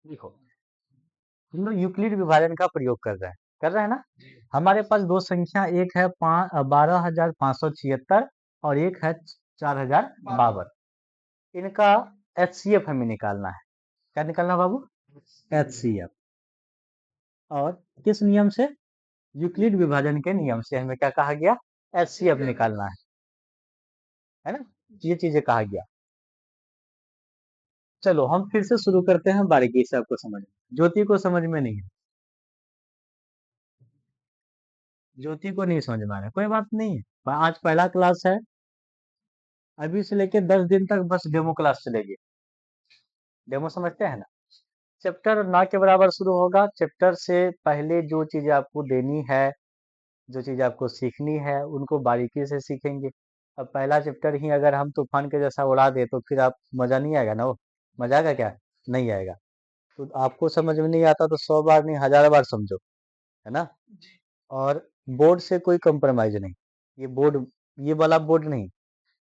देखो, हम लोग यूक्लिड विभाजन का प्रयोग कर रहे हैं ना। हमारे पास दो संख्या, एक है 12,576 और एक है 4,052। इनका HCF हमें निकालना है। क्या निकालना बाबू? HCF। और किस नियम से? यूक्लिड विभाजन के नियम से हमें क्या कहा गया? HCF निकालना है ना। ये चीजें कहा गया। चलो हम फिर से शुरू करते हैं बारीकी से आपको समझ में। ज्योति को समझ में नहीं है, ज्योति को नहीं समझ में आ रहा है, कोई बात नहीं है। आज पहला क्लास है, अभी से लेके 10 दिन तक बस डेमो क्लास चलेगी। डेमो समझते हैं ना। चैप्टर ना के बराबर शुरू होगा। चैप्टर से पहले जो चीजें आपको देनी है, जो चीजें आपको सीखनी है, उनको बारीकी से सीखेंगे। अब पहला चैप्टर ही अगर हम तूफान के जैसा उड़ा दे तो फिर आप मजा नहीं आएगा ना। वो मजा आएगा क्या? नहीं आएगा। तो आपको समझ में नहीं आता तो 100 बार नहीं 1000 बार समझो, है ना। और बोर्ड से कोई कंप्रोमाइज नहीं। ये बोर्ड, ये वाला बोर्ड नहीं,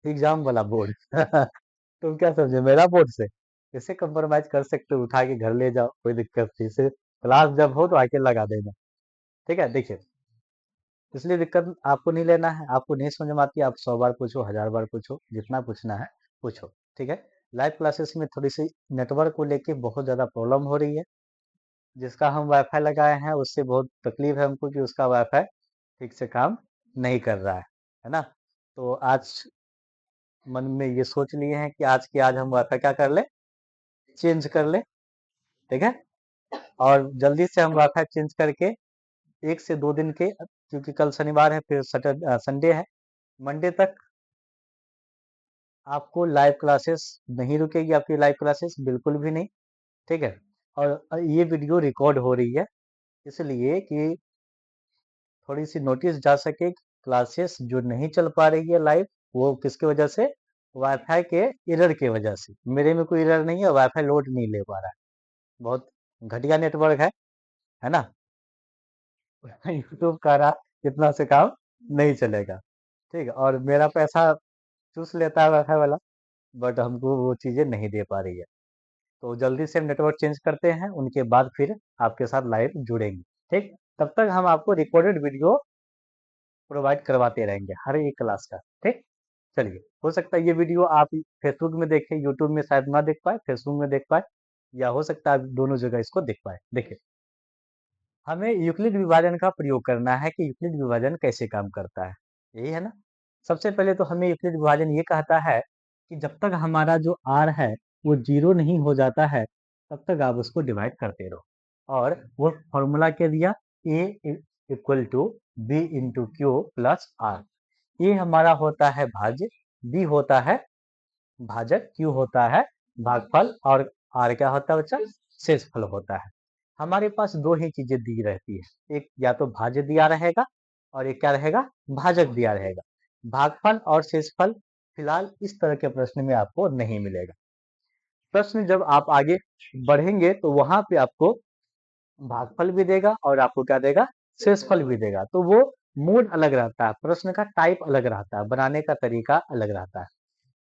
एग्जाम वाला बोर्ड। तुम क्या समझे मेरा बोर्ड से? इससे कंप्रोमाइज कर सकते हो, उठा के घर ले जाओ, कोई दिक्कत नहीं। इसे क्लास जब हो तो आके लगा देना। ठीक है, देखिए, इसलिए दिक्कत आपको नहीं लेना है। आपको नहीं समझ में आती, आप 100 बार पूछो, 1000 बार पूछो, जितना पूछना है पूछो। ठीक है। लाइव क्लासेस में थोड़ी सी नेटवर्क को लेके बहुत ज़्यादा प्रॉब्लम हो रही है। जिसका हम वाईफाई लगाए हैं उससे बहुत तकलीफ है हमको कि उसका वाईफाई ठीक से काम नहीं कर रहा है ना। तो आज मन में ये सोच लिए हैं कि आज के आज हम वाईफाई क्या कर ले, चेंज कर ले। ठीक है। और जल्दी से हम वाईफाई चेंज करके 1 से 2 दिन के, क्योंकि कल शनिवार है, फिर सैटरडे संडे है, मंडे तक आपको लाइव क्लासेस नहीं रुकेगी। आपकी लाइव क्लासेस बिल्कुल भी नहीं। ठीक है। और ये वीडियो रिकॉर्ड हो रही है इसलिए कि थोड़ी सी नोटिस जा सके कि क्लासेस जो नहीं चल पा रही है लाइव, वो किसके वजह से? वाईफाई के एरर के वजह से। मेरे में कोई एरर नहीं है, वाईफाई लोड नहीं ले पा रहा है। बहुत घटिया नेटवर्क है ना। यूट्यूब का रहा, इतना से काम नहीं चलेगा। ठीक है। और मेरा पैसा चूस लेता है वाईफाई वाला, बट हमको वो चीजें नहीं दे पा रही है। तो जल्दी से हम नेटवर्क चेंज करते हैं, उनके बाद फिर आपके साथ लाइव जुड़ेंगे। ठीक। तब तक हम आपको रिकॉर्डेड वीडियो प्रोवाइड करवाते रहेंगे हर एक क्लास का। ठीक। चलिए, हो सकता है ये वीडियो आप फेसबुक में देखें, यूट्यूब में शायद ना देख पाए, फेसबुक में देख पाए, या हो सकता है आप दोनों जगह इसको देख पाए। देखिए, हमें यूक्लिड विभाजन का प्रयोग करना है कि यूक्लिड विभाजन कैसे काम करता है, यही है ना। सबसे पहले तो हमें यूक्लिड विभाजन ये कहता है कि जब तक हमारा जो आर है वो 0 नहीं हो जाता है, तब तक आप उसको डिवाइड करते रहो। और वो फॉर्मूला क्या दिया? A equal to B into Q plus R. ये हमारा होता है भाज्य, बी होता है भाजक, क्यू होता है भागफल, और आर क्या होता है बच्चा? शेषफल होता है। हमारे पास दो ही चीजें दी रहती है, एक या तो भाज्य दिया रहेगा और एक क्या रहेगा? भाजक दिया रहेगा। भागफल और शेषफल फिलहाल इस तरह के प्रश्न में आपको नहीं मिलेगा। प्रश्न जब आप आगे बढ़ेंगे तो वहां पे आपको भागफल भी देगा और आपको क्या देगा? शेषफल भी देगा। तो वो मोड अलग रहता है, प्रश्न का टाइप अलग रहता है, बनाने का तरीका अलग रहता है।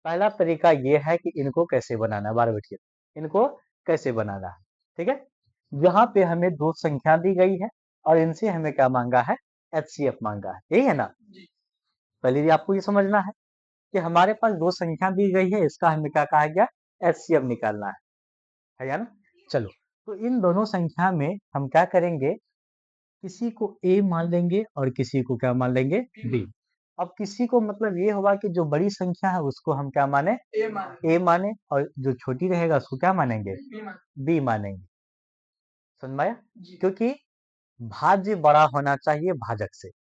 पहला तरीका ये है कि इनको कैसे बनाना है, बार बैठिए, इनको कैसे बनाना है। ठीक है। यहाँ पे हमें दो संख्या दी गई है और इनसे हमें क्या मांगा है? HCF मांगा है, यही है ना। पहले भी आपको ये समझना है कि हमारे पास दो संख्या दी गई है, इसका हमें क्या कहा गया? HCF निकालना है या ना। चलो, तो इन दोनों संख्या में हम क्या करेंगे? किसी को A मान लेंगे और किसी को क्या मान लेंगे? B। अब किसी को मतलब ये होगा कि जो बड़ी संख्या है उसको हम क्या माने? A माने, और जो छोटी रहेगा उसको क्या मानेंगे? B मानेंगे। समझ में आया? क्योंकि भाज्य बड़ा होना चाहिए भाजक से।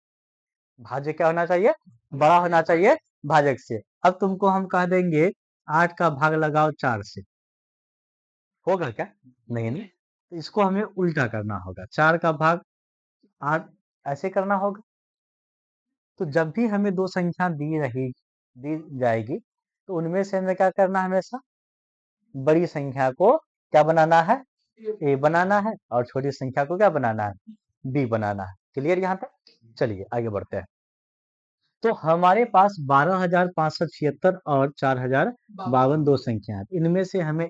भाज्य क्या होना चाहिए? बड़ा होना चाहिए भाजक से। अब तुमको हम कह देंगे 8 का भाग लगाओ 4 से, होगा क्या? नहीं नहीं। तो इसको हमें उल्टा करना होगा, 4 का भाग 8 ऐसे करना होगा। तो जब भी हमें दो संख्या दी जाएगी तो उनमें से हमें क्या करना है? हमेशा बड़ी संख्या को क्या बनाना है? ए बनाना है, और छोटी संख्या को क्या बनाना है? बी बनाना है। क्लियर यहाँ तक? चलिए आगे बढ़ते हैं। तो हमारे पास 12,576 और 4,052 दो संख्या है। इनमें से हमें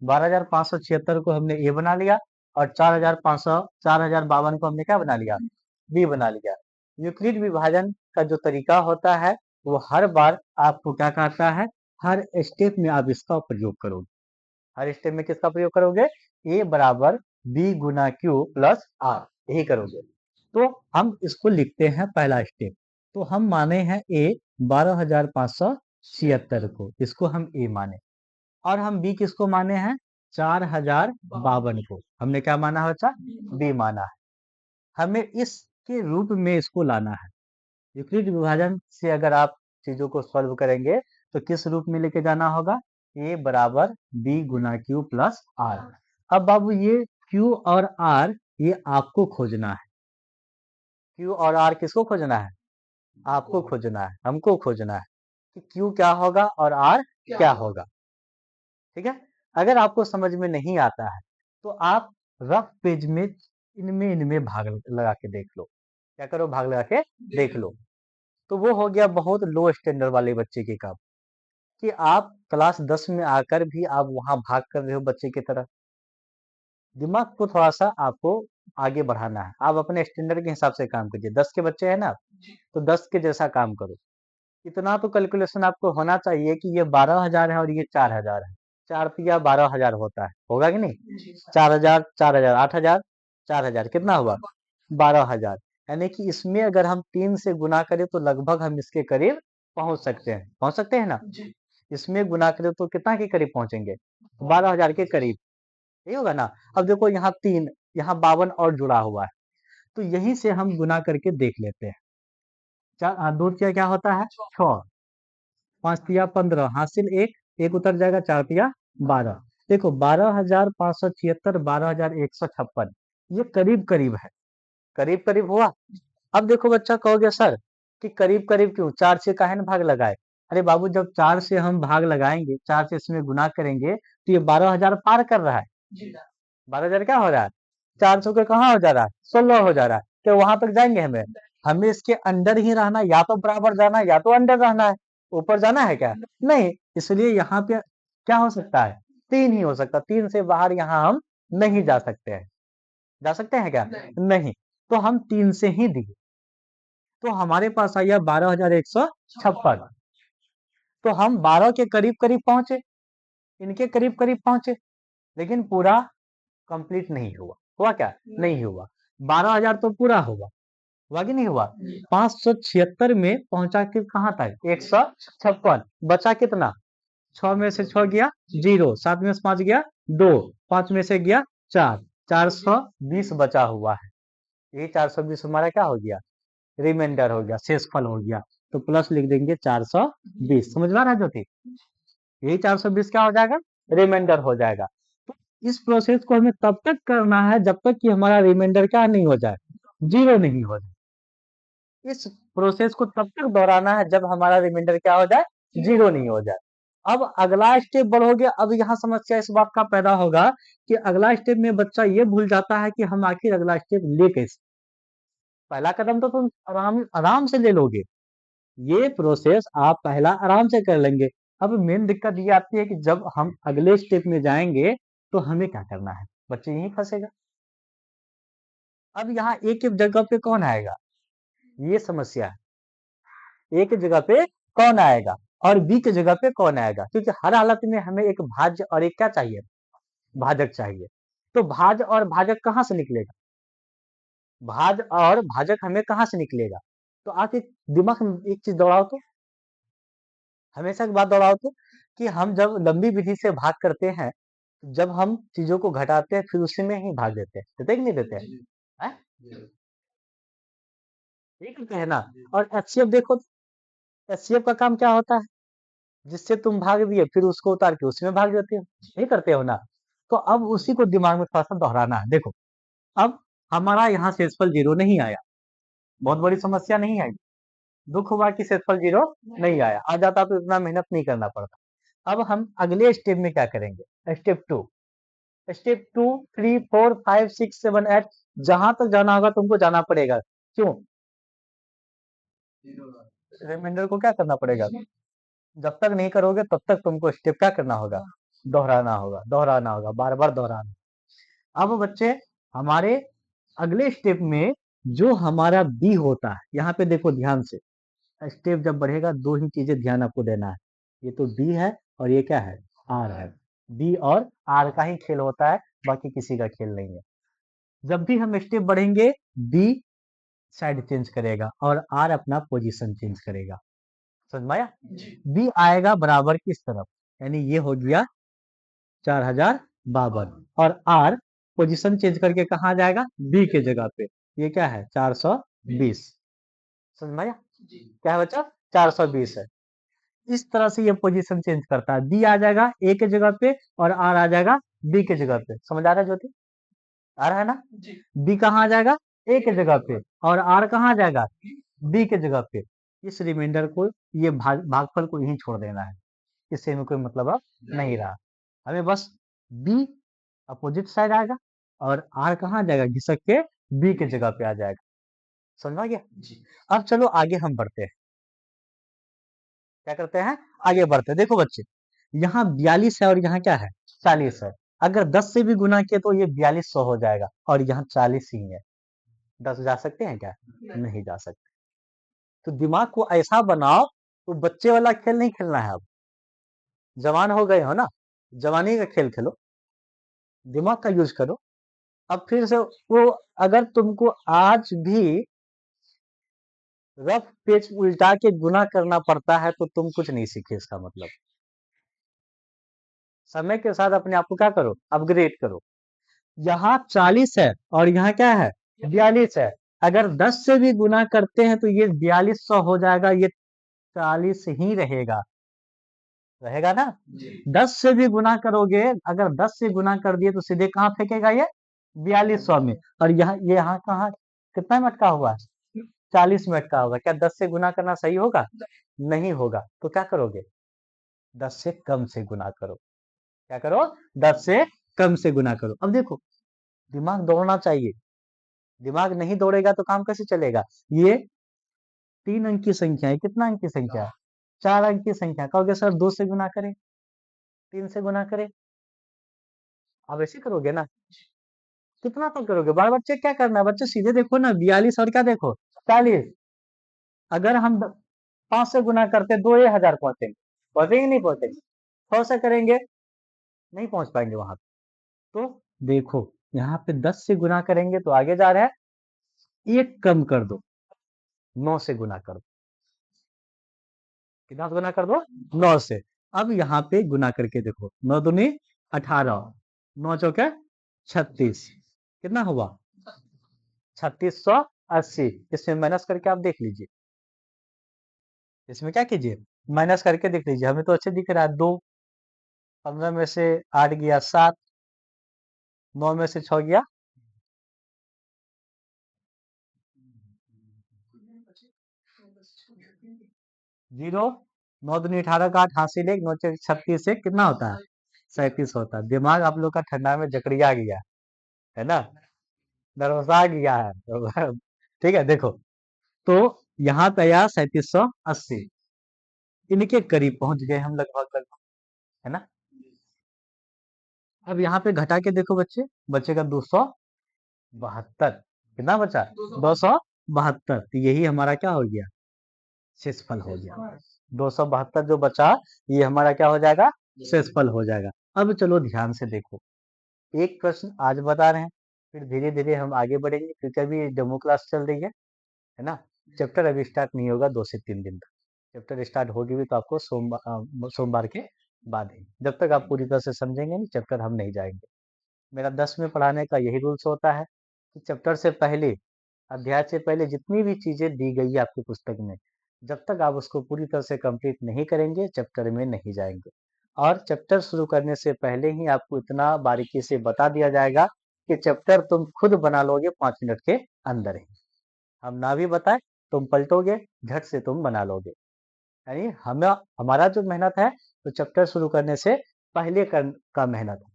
12,576 को हमने ए बना लिया और 4,52 को हमने क्या बना लिया, बी बना लिया। यूक्लिड विभाजन का जो तरीका होता है वो हर बार आपको क्या कहता है, हर स्टेप में आप इसका प्रयोग करोगे। हर स्टेप में किसका प्रयोग करोगे, ए बराबर बी गुना क्यू प्लस आर, यही करोगे। तो हम इसको लिखते हैं पहला स्टेप। तो हम माने हैं ए 12,576 को, इसको हम ए माने, और हम बी किसको माने हैं, 4,052 को। हमने क्या माना है बच्चा, बी माना है। हमें इसके रूप में इसको लाना है। यूक्लिड विभाजन से अगर आप चीजों को सॉल्व करेंगे तो किस रूप में लेके जाना होगा, ए बराबर बी गुना क्यू प्लस आर। अब बाबू ये क्यू और आर ये आपको खोजना है। क्यू और आर किसको खोजना है, आपको खोजना है, हमको खोजना है कि क्यू क्या होगा और आर क्या होगा। ठीक है, अगर आपको समझ में नहीं आता है तो आप रफ पेज में इनमें भाग लगा के देख लो। क्या करो, भाग लगा के देख लो। तो वो हो गया बहुत लो स्टैंडर्ड वाले बच्चे के काम, कि आप क्लास 10 में आकर भी आप वहां भाग कर रहे हो बच्चे की तरह। दिमाग को थोड़ा सा आपको आगे बढ़ाना है। आप अपने स्टैंडर्ड के हिसाब से काम कीजिए। 10 के बच्चे हैं ना, तो 10 के जैसा काम करो। इतना तो कैलकुलेशन आपको होना चाहिए कि ये 12,000 है और ये 4,000 है। 4 तिया 12,000 होता है, होगा कि नहीं, 4,000 4,000 8,000 4,000 कितना हुआ, 12,000। यानी कि इसमें अगर हम 3 से गुना करें तो लगभग हम इसके करीब पहुंच सकते हैं, पहुंच सकते हैं ना। इसमें गुना करें तो कितना के करीब पहुंचेंगे, 12,000 के करीब, यही होगा ना। अब देखो यहाँ 3, यहाँ 52 और जुड़ा हुआ है, तो यहीं से हम गुना करके देख लेते हैं। 2 तिया क्या होता है, 6, 5 तिया 15, हासिल 1, एक उतर जाएगा, 4 तिया 12। देखो 12,576, 12,156, ये करीब करीब है, करीब करीब हुआ। अब देखो बच्चा कहोगे सर कि करीब करीब क्यों, 4 से काहे न भाग लगाए। अरे बाबू जब 4 से हम भाग लगाएंगे, 4 से इसमें गुना करेंगे तो ये 12,000 पार कर रहा है। 12,000 क्या हो रहा है, 400 के कहाँ हो जा रहा है, 16 हो जा रहा है। तो वहां तक जाएंगे, हमें हमें इसके अंडर ही रहना, या तो बराबर जाना है या तो अंडर रहना है। ऊपर जाना है क्या, नहीं। इसलिए यहाँ पे क्या हो सकता है, 3 ही हो सकता, 3 से बाहर यहाँ हम नहीं जा सकते हैं। जा सकते हैं क्या, नहीं। तो हम 3 से ही दिए, तो हमारे पास आया 12,156। तो हम 12 के करीब करीब पहुंचे, इनके करीब करीब पहुंचे, लेकिन पूरा कंप्लीट नहीं हुआ। हुआ क्या, नहीं हुआ। 12,000 तो पूरा हुआ कि नहीं हुआ। 576 में पहुंचा कि कहाँ तक, 156। बचा कितना, 6 में से 6 गया 0, 7 में से 5 गया 2, 5 में से गया 4, 420 बचा हुआ है। ये 420 हमारा क्या हो गया, रिमाइंडर हो गया, शेषफल हो गया। तो प्लस लिख देंगे 420। समझ में आ रहा है ज्योति, यही 420 क्या हो जाएगा, रिमाइंडर हो जाएगा। तो इस प्रोसेस को हमें तब तक करना है जब तक कि हमारा रिमाइंडर क्या नहीं हो जाए, 0 नहीं हो जाए। इस प्रोसेस को तब तक दोहराना है जब हमारा रिमाइंडर क्या हो जाए, 0 नहीं हो जाए। अब अगला स्टेप बढ़ोगे, अब यहाँ समस्या इस बात का पैदा होगा कि अगला स्टेप में बच्चा ये भूल जाता है कि हम आखिर अगला स्टेप ले कैसे। पहला कदम तो तुम आराम आराम से ले लोगे, ये प्रोसेस आप पहला आराम से कर लेंगे। अब मेन दिक्कत ये आती है कि जब हम अगले स्टेप में जाएंगे तो हमें क्या करना है, बच्चे यहीं फंसेगा। अब यहाँ ए की जगह पे कौन आएगा, ये समस्या है। ए की जगह पे कौन आएगा और बी की जगह पे कौन आएगा, क्योंकि हर हालत में हमें एक भाज्य और एक क्या चाहिए, भाजक चाहिए। तो भाज्य और भाजक कहाँ से निकलेगा, भाज्य और भाजक हमें कहाँ से निकलेगा। तो आप एक दिमाग में एक चीज दौड़ाओ तो, हमेशा की बात दोहराओ तो, कि हम जब लंबी विधि से भाग करते हैं, जब हम चीजों को घटाते हैं फिर उसी में ही भाग देते हैं, देते कि नहीं देते हैं, हैं? ठीक है ना। और एचसीएफ देखो, एचसीएफ का काम क्या होता है, जिससे तुम भाग दिए फिर उसको उतार के उसी में भाग देते हो, नहीं करते हो ना। तो अब उसी को दिमाग में थोड़ा सा दोहराना है। देखो अब हमारा यहाँ शेषफल 0 नहीं आया, बहुत बड़ी समस्या नहीं आई। दुख हुआ कि शेषफल 0 नहीं आया, आ जाता तो इतना मेहनत नहीं करना पड़ता। अब हम अगले स्टेप में क्या करेंगे, स्टेप 2, स्टेप 2 3 4 5 6 7 8, जहां तक जाना होगा तुमको जाना पड़ेगा। क्यों, रिमाइंडर को क्या करना पड़ेगा, जब तक नहीं करोगे तब तक तुमको स्टेप क्या करना होगा, दोहराना होगा, दोहराना होगा, बार बार दोहराना। अब बच्चे हमारे अगले स्टेप में जो हमारा बी होता है, यहाँ पे देखो ध्यान से, स्टेप जब बढ़ेगा दो ही चीजें ध्यान आपको देना है, ये तो बी है और ये क्या है, आर है। बी और आर का ही खेल होता है, बाकी किसी का खेल नहीं है। जब भी हम स्टेप बढ़ेंगे बी साइड चेंज करेगा और आर अपना पोजीशन चेंज करेगा। समझ में आया? बी आएगा बराबर किस तरफ, यानी ये हो गया 4052 और आर पोजीशन चेंज करके कहाँ जाएगा, बी के जगह पे, ये क्या है 420। समझ में आया? क्या है बच्चा, 420 है। इस तरह से ये पोजीशन चेंज करता है, बी आ जाएगा ए के जगह पे और आर आ जाएगा बी के जगह पे। समझ आ रहा है ज्योति, आ रहा है ना? बी कहाँ आ जाएगा, ए के जगह पे, और आर कहाँ आ जाएगा, बी के जगह पे। इस रिमाइंडर को, ये भागफल को यहीं छोड़ देना है, इससे में कोई मतलब अब नहीं रहा। हमें बस बी अपोजिट साइड आएगा और आर कहाँ आ जाएगा, घिसक के बी के जगह पे आ जाएगा। समझ में आ गया? अब चलो आगे हम बढ़ते हैं, क्या करते हैं, आगे बढ़ते हैं। देखो बच्चे, यहाँ 42 है और यहाँ क्या है, 40 है। अगर 10 से भी गुना किए तो ये 4200 हो जाएगा और यहाँ 40 ही है। 10 जा सकते हैं क्या, नहीं जा सकते। तो दिमाग को ऐसा बनाओ, तो बच्चे वाला खेल नहीं खेलना है। अब जवान हो गए हो ना, जवानी का खेल खेलो, दिमाग का यूज करो। अब फिर से वो, अगर तुमको आज भी रफ पेज उल्टा के गुना करना पड़ता है तो तुम कुछ नहीं सीखे, इसका मतलब समय के साथ अपने आप को क्या करो, अपग्रेड करो। यहाँ 40 है और यहाँ क्या है, 42 है। अगर 10 से भी गुना करते हैं तो ये 4200 हो जाएगा, ये 40 ही रहेगा, रहेगा ना? 10 से भी गुना करोगे, अगर 10 से गुना कर दिए तो सीधे कहाँ फेंकेगा ये, 4200 में। और ये यहाँ कहाँ, कितना में अटका हुआ है, 40 में अटका होगा। क्या 10 से गुना करना सही होगा, नहीं होगा। तो क्या करोगे, 10 से कम से गुना करो। क्या करो, 10 से कम से गुना करो। अब देखो, दिमाग दौड़ना चाहिए, दिमाग नहीं दौड़ेगा तो काम कैसे चलेगा। ये 3 अंक की संख्या है, कितना अंक की संख्या है, 4 अंक की संख्या। कहोगे सर 2 से गुना करें, 3 से गुना करें, आप ऐसे करोगे ना, कितना तक करोगे बार बार चेक क्या करना है बच्चे, सीधे देखो ना, 42 और क्या देखो 40। अगर हम 5 से गुना करते 2000 पहुंचेंगे, पहुंचेंगे नहीं पहुंचेंगे, थोड़ा सा करेंगे, नहीं पहुंच पाएंगे वहां। तो देखो यहाँ पे 10 से गुना करेंगे तो आगे जा रहा है, एक कम कर दो, 9 से गुना कर दो। कितना से गुना कर दो, 9 से। अब यहाँ पे गुना करके देखो, 9 दूनी 18, 9 चौके 36, कितना हुआ 3680। इसमें माइनस करके आप देख लीजिए, इसमें क्या कीजिए, माइनस करके देख लीजिए। हमें तो अच्छे दिख रहा है, 2, 15 में से 8 गया 7, 9 में से 6 गया 0, 9 दूनी 18 का 8 हासिल 1, 9 36 से कितना होता है 37 होता है। दिमाग आप लोग का ठंडा में जकड़िया गया है ना, नर्वसा गया है। ठीक है, देखो तो यहाँ पे आया 3780, इनके करीब पहुंच गए हम लगभग लगभग, है ना। अब यहाँ पे घटा के देखो बच्चे, बचेगा 272, कितना बचा 272। तो यही हमारा क्या हो गया, शेषफल हो गया। 272 जो बचा, ये हमारा क्या हो जाएगा, शेषफल हो जाएगा। अब चलो ध्यान से देखो, एक प्रश्न आज बता रहे हैं, फिर धीरे धीरे हम आगे बढ़ेंगे, क्योंकि अभी डेमो क्लास चल रही है ना। चैप्टर अभी स्टार्ट नहीं होगा 2 से 3 दिन तक। चैप्टर स्टार्ट होगी भी तो आपको सोमवार के बाद ही, जब तक आप पूरी तरह से समझेंगे नहीं चैप्टर, हम नहीं जाएंगे। मेरा 10 में पढ़ाने का यही रूल्स होता है कि चैप्टर से पहले, अध्याय से पहले जितनी भी चीजें दी गई है आपकी पुस्तक में, जब तक आप उसको पूरी तरह से कंप्लीट नहीं करेंगे चैप्टर में नहीं जाएंगे। और चैप्टर शुरू करने से पहले ही आपको इतना बारीकी से बता दिया जाएगा कि चैप्टर तुम खुद बना लोगे 5 मिनट के अंदर ही। हम ना भी बताए, तुम पलटोगे, झट से तुम बना लोगे। यानी हमें, हमारा जो मेहनत है तो चैप्टर शुरू करने से पहले का मेहनत है,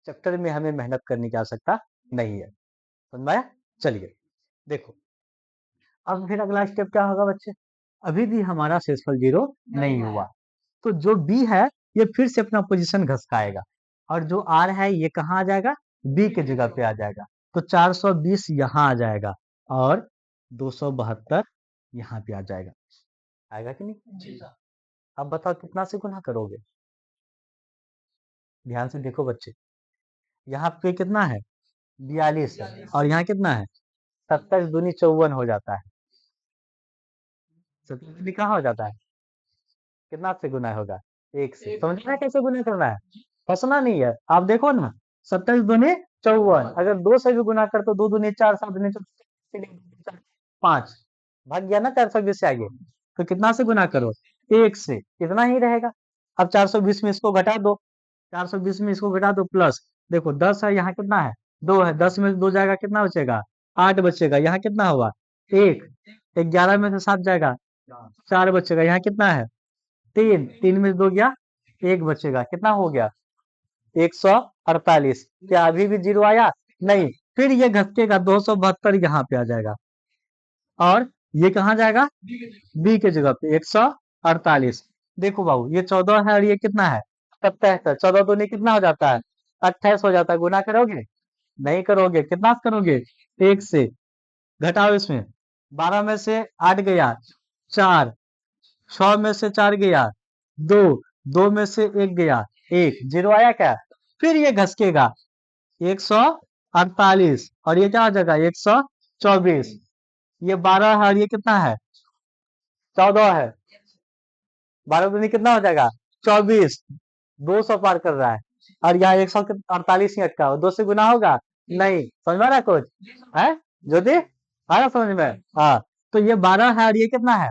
चैप्टर में हमें मेहनत करने की आवश्यकता नहीं है। समझ में आया? चलिए देखो, अब फिर अगला स्टेप क्या होगा बच्चे, अभी भी हमारा शेषफल 0 नहीं हुआ, तो जो बी है ये फिर से अपना पोजीशन घसकाएगा और जो आर है ये कहाँ आ जाएगा, बी के जगह पे आ जाएगा। तो 420 यहाँ आ जाएगा और 272 यहाँ पे आ जाएगा। आएगा कि नहीं? अब बताओ कितना से गुना करोगे? ध्यान से देखो बच्चे, यहाँ पे कितना है, 42 है और यहाँ कितना है, 27 दूनी 54 हो जाता है। 27 दूनी कहाँ हो जाता है, कितना से गुना होगा, एक से। समझ में आया कैसे गुना करना है, फंसना नहीं है। आप देखो ना, 27 दूनी 54, अगर 2 से भी गुना कर तो 2 दूनी 4, 7 दूनी 5, भाग गया ना 420 से आगे। तो कितना से गुना करो, एक से, इतना ही रहेगा। अब 420 में इसको घटा दो, 420 में इसको घटा दो प्लस, देखो 10 है, यहाँ कितना है, 2 है, 10 में से 2 जाएगा कितना बचेगा, 8 बचेगा। यहाँ कितना हुआ, 1, 11 में से 7 जाएगा, 4 बचेगा। यहाँ कितना है, 3, 3 में से 2 गया, 1 बचेगा। कितना हो गया, 148। क्या अभी भी जीरो आया, नहीं। फिर ये घसकेगा, 272 यहाँ पे आ जाएगा और ये कहाँ जाएगा, बी के जगह पे 148। देखो बाबू, ये 14 है और ये कितना है, 27 है। 14 दूनी कितना हो जाता है, 28 हो जाता है। गुना करोगे, नहीं करोगे, कितना से करोगे, एक से। घटाओ इसमें, 12 में से 8 गया, 4, 6 में से 4 गया, 2, 2 में से 1 गया, 1, जीरो आया क्या। फिर ये घसकेगा, 148 और ये क्या हो जाएगा, 124। ये 12 है और ये कितना है, 14 है। 12 दूनी कितना हो जाएगा, 24, 200 पार कर रहा है और यहाँ 148 ही अटका हो। 2 से गुना होगा, नहीं। समझ में आ रहा है कुछ, है ज्योति, आ रहा समझ में, हाँ। तो ये 12 है और ये कितना है,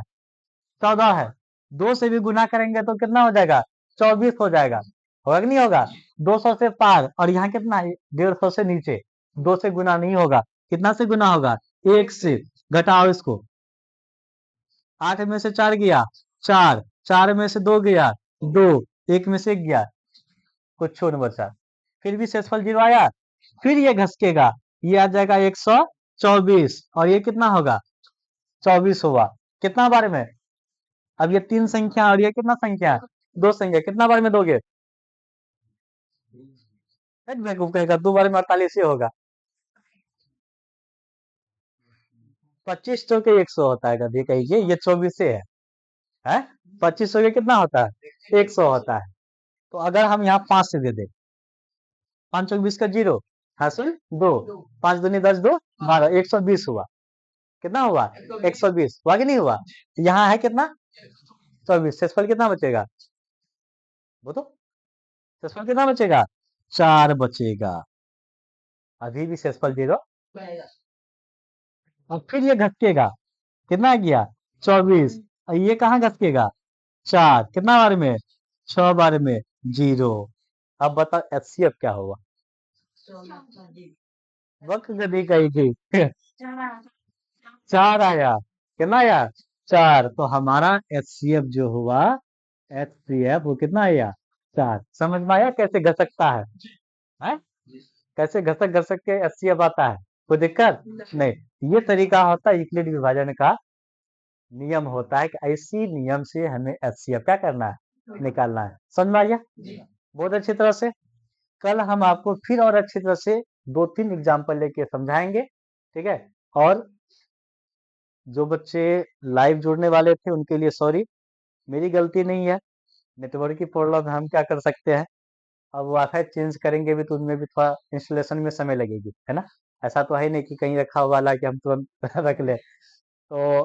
14 है। 2 से भी गुना करेंगे तो कितना हो जाएगा, 24 हो जाएगा। होगा कि नहीं होगा, 200 से पार और यहाँ कितना है, 150 से नीचे। 2 से गुना नहीं होगा, कितना से गुना होगा, 1 से। घटाओ इसको, 8 में से 4 गया, 4, 4 में से 2 गया, 2, 1 में से 1 गया, कुछ छूट बचा। फिर भी शेषफल जीरो आया, फिर ये घसकेगा, ये आ जाएगा 124 और ये कितना होगा, 24 हुआ। कितना बार में, अब ये 3 संख्या और ये कितना संख्या है, 2 संख्या। कितना बार में दोगे, बेवकूफ कहेगा 2 बार में 48 ही होगा। 25 चौके 100 होता है, कभी कहिए ये 24 से है 25 चौके कितना होता है, 100 होता है। तो अगर हम यहाँ 5 से दे दे, 5 चौक 20 का जीरो, हासिल 2, 5 दूनी 10, 2 12, 120 हुआ। कितना हुआ, 120 हुआ कि नहीं हुआ। यहाँ है कितना, 24। शेषफल कितना बचेगा, वो तो शेषफल कितना बचेगा, 4 बचेगा। अभी भी शेषफल जीरो। और फिर ये घटकेगा, कितना गया, 24। और ये कहाँ घटकेगा, 4, कितना बार में, 6 बार में, जीरो। अब बताओ एचसीएफ क्या होगा, वक्त गति कही थी 4 आया, कितना आया, 4। तो हमारा एचसीएफ जो हुआ, एचसीएफ वो कितना आया, 4। समझ में आया कैसे घसकता है? कैसे घसक घसक के एचसीएफ आता है, कोई दिक्कत नहीं। ये तरीका होता है यूक्लिड विभाजन का नियम होता है कि ऐसी नियम से हमें एचसीएफ क्या करना है, निकालना है। समझ में आया, बहुत अच्छी तरह से। कल हम आपको फिर और अच्छी तरह से 2-3 एग्जाम्पल लेके समझाएंगे, ठीक है। और जो बच्चे लाइव जुड़ने वाले थे उनके लिए सॉरी, मेरी गलती नहीं है, नेटवर्क की प्रॉब्लम है, हम क्या कर सकते हैं। अब वाईफाई चेंज करेंगे भी तो उनमें भी थोड़ा इंस्टॉलेशन में समय लगेगी, है ना। ऐसा तो है नहीं कि कहीं रखा हुआ ला कि हम तुरंत रख ले। तो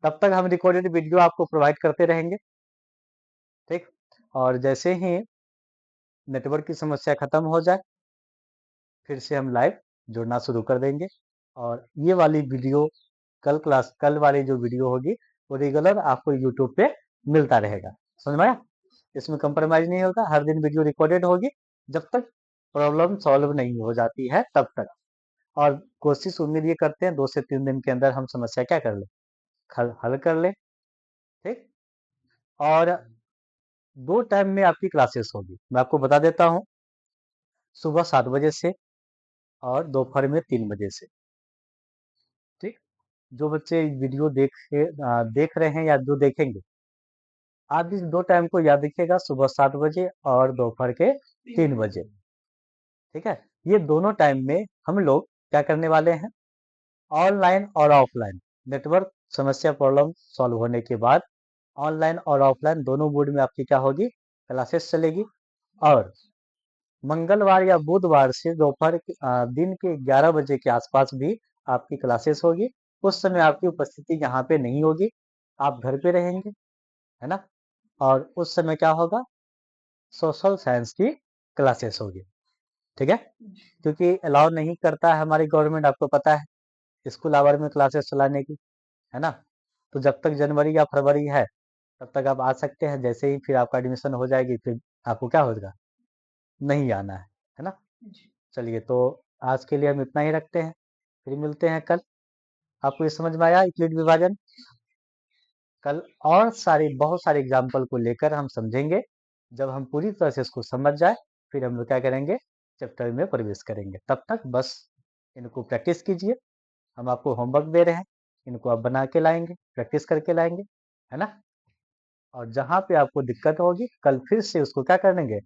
तब तक हम रिकॉर्डेड वीडियो आपको प्रोवाइड करते रहेंगे, ठीक। और जैसे ही नेटवर्क की समस्या खत्म हो जाए फिर से हम लाइव जुड़ना शुरू कर देंगे। और ये वाली वीडियो कल वाली जो वीडियो होगी वो रेगुलर आपको यूट्यूब पे मिलता रहेगा। समझ में आया, इसमें कंप्रोमाइज नहीं होगा, हर दिन वीडियो रिकॉर्डेड होगी जब तक प्रॉब्लम सॉल्व नहीं हो जाती है तब तक। और कोशिश उम्मीद ये करते हैं 2 से 3 दिन के अंदर हम समस्या क्या कर ले, हल कर ले, ठीक। और 2 टाइम में आपकी क्लासेस होगी, मैं आपको बता देता हूँ, सुबह 7 बजे से और दोपहर में 3 बजे से, ठीक। जो बच्चे वीडियो देख रहे हैं या जो देखेंगे, आप इस दो टाइम को याद रखिएगा, सुबह 7 बजे और दोपहर के 3 बजे। ठीक है, ये दोनों टाइम में हम लोग क्या करने वाले हैं, ऑनलाइन और ऑफलाइन नेटवर्क समस्या प्रॉब्लम सॉल्व होने के बाद ऑनलाइन और ऑफलाइन दोनों मोड में आपकी क्या होगी, क्लासेस चलेगी। और मंगलवार या बुधवार से दिन के 11 बजे के आसपास भी आपकी क्लासेस होगी। उस समय आपकी उपस्थिति यहाँ पे नहीं होगी, आप घर पे रहेंगे, है ना। और उस समय क्या होगा, सोशल साइंस की क्लासेस होगी। ठीक है, क्योंकि अलाउ नहीं करता है हमारी गवर्नमेंट, आपको पता है, स्कूल आवर में क्लासेस चलाने की, है ना। तो जब तक जनवरी या फरवरी है तब तक आप आ सकते हैं, जैसे ही फिर आपका एडमिशन हो जाएगी फिर आपको क्या होगा, नहीं आना है ना। चलिए, तो आज के लिए हम इतना ही रखते हैं, फिर मिलते हैं कल। आपको ये समझ में आया यूक्लिड विभाजन? कल और बहुत सारे एग्जाम्पल को लेकर हम समझेंगे। जब हम पूरी तरह से इसको समझ जाए फिर हम लोग क्या करेंगे, चैप्टर में प्रवेश करेंगे। तब तक बस इनको प्रैक्टिस कीजिए, हम आपको होमवर्क दे रहे हैं, इनको आप बना के लाएंगे, प्रैक्टिस करके लाएंगे, है ना। और जहाँ पे आपको दिक्कत होगी कल फिर से उसको क्या करेंगे,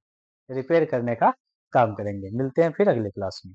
रिपेयर करने का काम करेंगे। मिलते हैं फिर अगले क्लास में।